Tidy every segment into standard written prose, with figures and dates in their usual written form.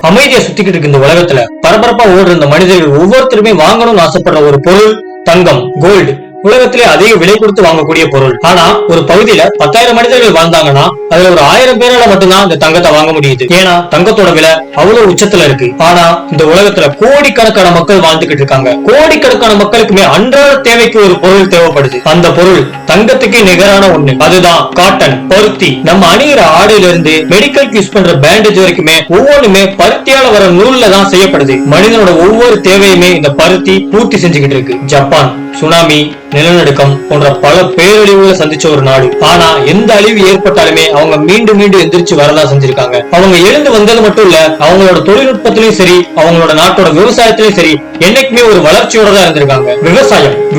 அமைதியா சுத்திக்கிட்டு இருக்கு இந்த உலகத்துல பரபரப்பா ஓடுற இந்த மனிதர்கள் ஒவ்வொருத்தருமே வாங்கணும்னு ஆசைப்படுற ஒரு பொருள் தங்கம், கோல்டு. உலகத்திலே அதிக விலை கொடுத்து வாங்கக்கூடிய பொருள். ஆனா ஒரு பகுதியில 10,000 மனிதர்கள் வாழ்ந்தாங்கன்னா அதுல ஒரு 1000 பேரால மட்டும்தான் இந்த தங்கத்தை வாங்க முடியுது. ஏன்னா தங்கத்தோட விலை அவ்வளவு உச்சத்துல இருக்கு. ஆனா இந்த உலகத்துல கோடிக்கணக்கான மக்கள் வாழ்ந்துகிட்டு இருக்காங்க. கோடிக்கணக்கான மக்களுக்குமே அன்றாட தேவைக்கு ஒரு பொருள் தேவைப்படுது. அந்த பொருள் தங்கத்துக்கு நிகரான ஒண்ணு. அதுதான் காட்டன், பருத்தி. நம்ம அணிகிற ஆடையில இருந்து மெடிக்கல் யூஸ் பண்ற பேண்டேஜ் வரைக்குமே ஒவ்வொன்றுமே பருத்தியால வர நூல்ல தான் செய்யப்படுது. மனிதனோட ஒவ்வொரு தேவையுமே இந்த பருத்தி பூர்த்தி செஞ்சுக்கிட்டு இருக்கு. ஜப்பான் சுனாமி, நிலநடுக்கம் போன்ற பல பேரழிவுகளை சந்திச்ச ஒரு நாடு. ஆனா எந்த அழிவு ஏற்பட்டாலுமே அவங்க மீண்டும் மீண்டும் எந்திரிச்சு வரதான் செஞ்சிருக்காங்க. அவங்க எழுந்து வந்தது மட்டும் இல்ல, அவங்களோட தொழில்நுட்பத்திலயும் சரி, அவங்களோட நாட்டோட விவசாயத்திலயும் சரி, என்னைக்குமே ஒரு வளர்ச்சியோட தான் இருந்திருக்காங்க.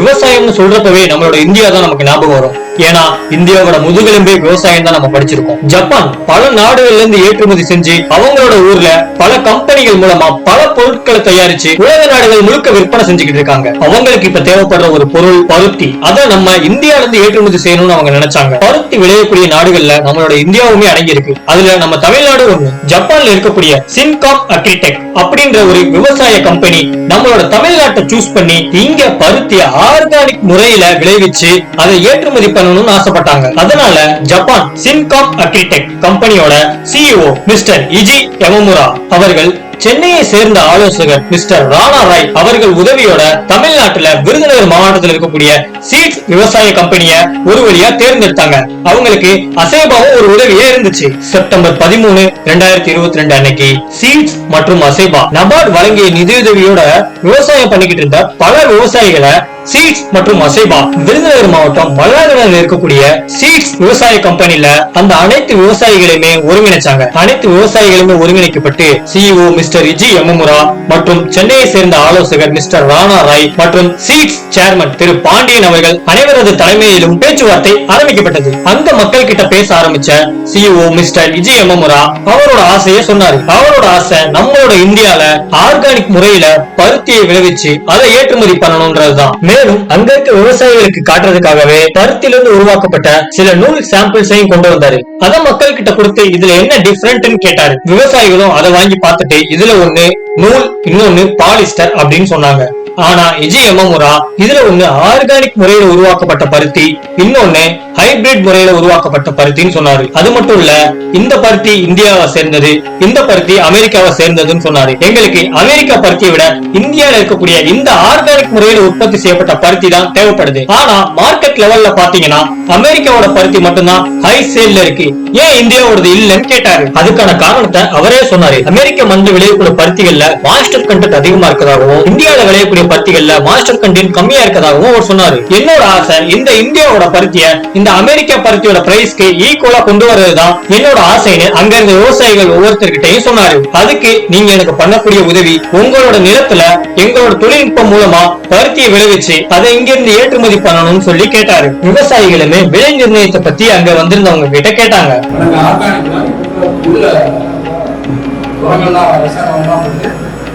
விவசாயம்னு சொல்றப்பவே நம்மளோட இந்தியா தான் நமக்கு ஞாபகம் வரும். ஏன்னா இந்தியாவோட முதுகெலும்பே விவசாயம் தான் நம்ம படிச்சிருக்கோம். ஜப்பான் பல நாடுகள்ல இருந்து ஏற்றுமதி செஞ்சு அவங்களோட ஊர்ல பல கம்பெனிகள் மூலமா பல பொருட்களை தயாரிச்சு உலக நாடுகள் முழுக்க விற்பனை செஞ்சுக்கிட்டு இருக்காங்க. அவங்களுக்கு இப்ப தேவைப்படுற ஒரு பொருள் பருத்தி. அதை நம்ம இந்தியால இருந்து ஏற்றுமதி செய்யணும்னு அவங்க நினைச்சாங்க. பருத்தி விளையக்கூடிய நாடுகள்ல நம்மளோட இந்தியாவுமே அடங்கி இருக்கு. அதுல நம்ம தமிழ்நாடு ஒண்ணு. ஜப்பான்ல இருக்கக்கூடிய சின்காம் அக்ரிடெக் அப்படின்ற ஒரு விவசாய கம்பெனி நம்மளோட தமிழ்நாட்டை சூஸ் பண்ணி இங்க பருத்திய ஆர்கானிக் முறையில விளைவிச்சு அதை ஏற்றுமதி பண்ணணும்னு ஆசைப்பட்டாங்க. அதனால ஜப்பான் சின்காம் அக்ரிடெக் கம்பெனியோட சிஇஓ மிஸ்டர் இஜி யமமுரா அவர்கள் சென்னையை சேர்ந்த ஆலோசகர் மிஸ்டர் ராணா ராய் அவர்கள் உதவியோட தமிழ்நாட்டுல விருதுநகர் மாவட்டத்தில் இருக்கக்கூடிய சீட்ஸ் விவசாய கம்பெனிய ஒரு வழியா தேர்ந்தெடுத்தாங்க. அவங்களுக்கு அசேபாவும் ஒரு உதவியே இருந்துச்சு. செப்டம்பர் 13, 2022 அன்னைக்கு சீட்ஸ் மற்றும் அசேபா நபார்டு வழங்கிய நிதியுதவியோட விவசாயம் பண்ணிக்கிட்டு இருந்த பல விவசாயிகளை சீட்ஸ் மற்றும் அசேபா விருதுநகர் மாவட்டம் மல்லாநகரில் இருக்கக்கூடிய சீட்ஸ் விவசாய கம்பெனில அந்த அனைத்து விவசாயிகளையுமே ஒருங்கிணைச்சாங்க. அனைத்து விவசாயிகளுமே ஒருங்கிணைக்கப்பட்டு சிஇஓ மிஸ்டர் இஜி யமமுரா மற்றும் சென்னையை சேர்ந்த ஆலோசகர் மிஸ்டர் ராணா ராய் மற்றும் சீட்ஸ் சேர்மன் திரு பாண்டியன் அவர்கள் அனைவரது தலைமையிலும் பேச்சுவார்த்தை ஆரம்பிக்கப்பட்டது. அந்த மக்கள் கிட்ட பேச ஆரம்பிச்ச சிஇஓ மிஸ்டர் இஜி யமமுரா அவரோட ஆசையை சொன்னாரு. அவரோட ஆசை நம்மளோட இந்தியால ஆர்கானிக் முறையில பருத்தியை விளைவிச்சு அதை ஏற்றுமதி பண்ணணும்ன்றதுதான். மேலும் அங்க இருக்க விவசாயிகளுக்கு காட்டுறதுக்காகவே பருத்திலிருந்து உருவாக்கப்பட்ட சில நூல் சாம்பிள்ஸையும் கொண்டு வந்தாரு. அத மக்கள் கிட்ட கொடுத்து இதுல என்ன டிஃபரெண்ட்னு கேட்டாரு. விவசாயிகளும் அதை வாங்கி பார்த்துட்டு இதுல ஒண்ணு நூல், இன்னொன்னு பாலிஸ்டர் அப்படின்னு சொன்னாங்க. ஆனா இஜி யமமுரா இதுல ஒண்ணு ஆர்கானிக் முறையில உருவாக்கப்பட்ட பருத்தி, இன்னொன்னு ஹைபிரிட் முறையில உருவாக்கப்பட்ட பருத்தின்னு சொன்னாரு. அது மட்டும் இல்ல, இந்த பருத்தி இந்தியாவை சேர்ந்தது, இந்த பருத்தி அமெரிக்காவை சேர்ந்ததுன்னு சொன்னாரு. எங்களுக்கு அமெரிக்கா பருத்தியை விட இந்தியாவில் இருக்கக்கூடிய இந்த ஆர்கானிக் முறையில உற்பத்தி செய்யப்பட்ட பருத்தி தான் தேவைப்படுது. ஆனா மார்க்கெட் லெவல்ல பாத்தீங்கன்னா அமெரிக்காவோட பருத்தி மட்டும்தான் ஹை சேல்ல இருக்கு, ஏன் இந்தியாவோடது இல்லன்னு கேட்டாரு. அதுக்கான காரணத்தை அவரே சொன்னாரு. அமெரிக்க மண்ணில் விளையக்கூடிய பருத்திகள்ல மாஸ்டர் கண்டென்ட் அதிகமா இருக்கதாகவும், இந்தியாவில விளையக்கூடிய பருத்திகள்ல மாஸ்டர் கண்டென்ட் கம்மியா இருக்கதாகவும் அவர் சொன்னாரு. என்னோட ஆசை இந்த இந்தியாவோட பருத்திய இந்த அமெரிக்கா பருத்தியோட பிரைஸ்க்கு ஈக்குவலா கொண்டு வரதுதான் என்னோட ஆசைன்னு அங்க இருந்த விவசாயிகள் ஒவ்வொருத்தர்கிட்டையும் சொன்னாரு. அதுக்கு நீங்க எனக்கு பண்ணக்கூடிய உதவி, உங்களோட நிலத்துல எங்களோட தொழில்நுட்பம் மூலமா பருத்தியை விளைவிச்சு அதை இங்க இருந்து ஏற்றுமதி பண்ணணும்னு சொல்லி கேட்டாரு. விவசாயிகளுமே விலை நிர்ணயத்தை பத்தி அங்க வந்திருந்தவங்க கிட்ட கேட்டாங்க.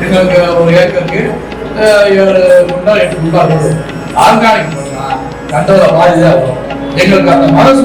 எங்களுக்கு ஒரு ஏக்கருக்கு 7 குண்டால் 8 குண்டால் வரும். ஆர்கானிக் பண்ணா கண்டோட பாதிதான் வரும். எங்களுக்கு அந்த மனசு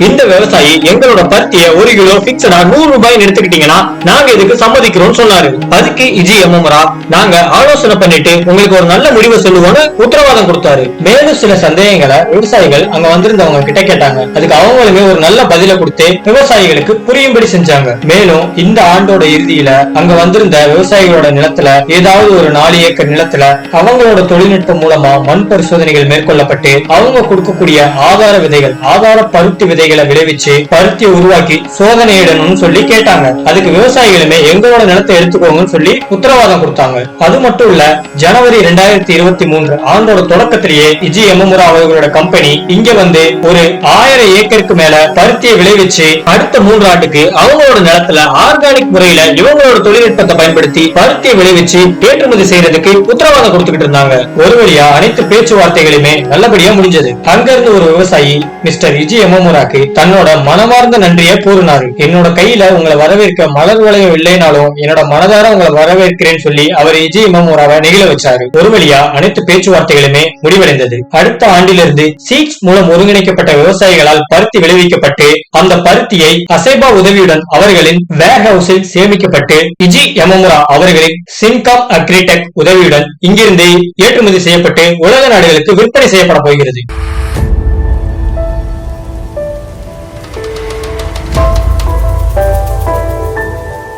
இந்த விவசாயி எங்களோட பருத்திய 1 கிலோ பிக்ஸடா 100 ரூபாய் எடுத்துக்கிட்டீங்கன்னா நாங்க இதுக்கு சம்மதிக்கிறோம் சொன்னாரு. அதுக்கு இஜி யமமுரா நாங்க ஆலோசனை பண்ணிட்டு உங்களுக்கு ஒரு நல்ல முடிவை சொல்லுவோம்னு உத்தரவாதம் கொடுத்தாரு. மேலும் சில சந்தேகங்களை விவசாயிகள் அங்க வந்திருந்தவங்க கிட்ட கேட்டாங்க. அதுக்கு அவங்களுமே ஒரு நல்ல பதில கொடுத்து விவசாயிகளுக்கு புரியும்படி செஞ்சாங்க. மேலும் இந்த ஆண்டோட இறுதியில அங்க வந்திருந்த விவசாயிகளோட நிலத்துல ஏதாவது ஒரு 4 ஏக்கர் நிலத்துல அவங்களோட தொழில்நுட்பம் மூலமா மண் பரிசோதனைகள் மேற்கொள்ளப்பட்டு அவங்க கொடுக்கக்கூடிய ஆதார விதைகள், ஆதார பருத்தி விதைகளை விளைவிச்சு பருத்தியை உருவாக்கி சோதனையிடணும்னு சொல்லி கேட்டாங்க. அதுக்கு விவசாயிகளுமே எங்களோட நிலத்தை எடுத்துக்கோங்கன்னு சொல்லி உத்தரவாதம் கொடுத்தாங்க. அது மட்டும் இல்ல, ஜனவரி 2023 ஆண்டோட தொடக்கத்திலேயே இஜி யமமுரா அவர்களோட கம்பெனி இங்க வந்து ஒரு 1000 ஏக்கருக்கு மேல பருத்தியை விளைவிச்சு அடுத்த 3 ஆண்டுக்கு அவங்களோட நிலத்துல ஆர்கானிக் முறையில இவங்களோட தொழில்நுட்பத்தை பயன்படுத்தி பருத்தியை விளைவிச்சு ஏற்றுமதி செய்யறதுக்கு உத்தரவாதம் கொடுத்துக்கிட்டு இருந்தாங்க. ஒரு வழியா அனைத்து பேச்சுவார்த்தைகளுமே நல்லபடியா முடிஞ்சது. அங்க இருந்து ஒரு விவசாயி மிஸ்டர் இஜி எமமுராக்கு தன்னோட மனமார்ந்த நன்றியை கூறினாரு. என்னோட கையில உங்களை வரவேற்க மலர் வளையம் இல்லைனாலும் என்னோட மனதார உங்களை வரவேற்கிறேன்னு சொல்லி அவர் இஜி எமமுராவை நெகிழ வச்சாரு. ஒரு வழியா அனைத்து பேச்சுவார்த்தைகளுமே முடிவடைந்தது. அடுத்த ஆண்டிலிருந்து சீட்ஸ் மூலம் ஒருங்கிணைக்கப்பட்ட விவசாயிகளால் பருத்தி விளைவிக்கப்பட்டு அந்த பருத்தியை அசைபா உதவியுடன் அவர்களின் வேர் ஹவுஸில் சேமிக்கப்பட்டு இஜி எமமுரா அவர்களின் சின்காம் அக்ரிடெக் உதவியுடன் இங்கிருந்து ஏற்றுமதி செய்யப்பட்டு உலக நாடுகளுக்கு விற்பனை செய்யப்பட போகிறது.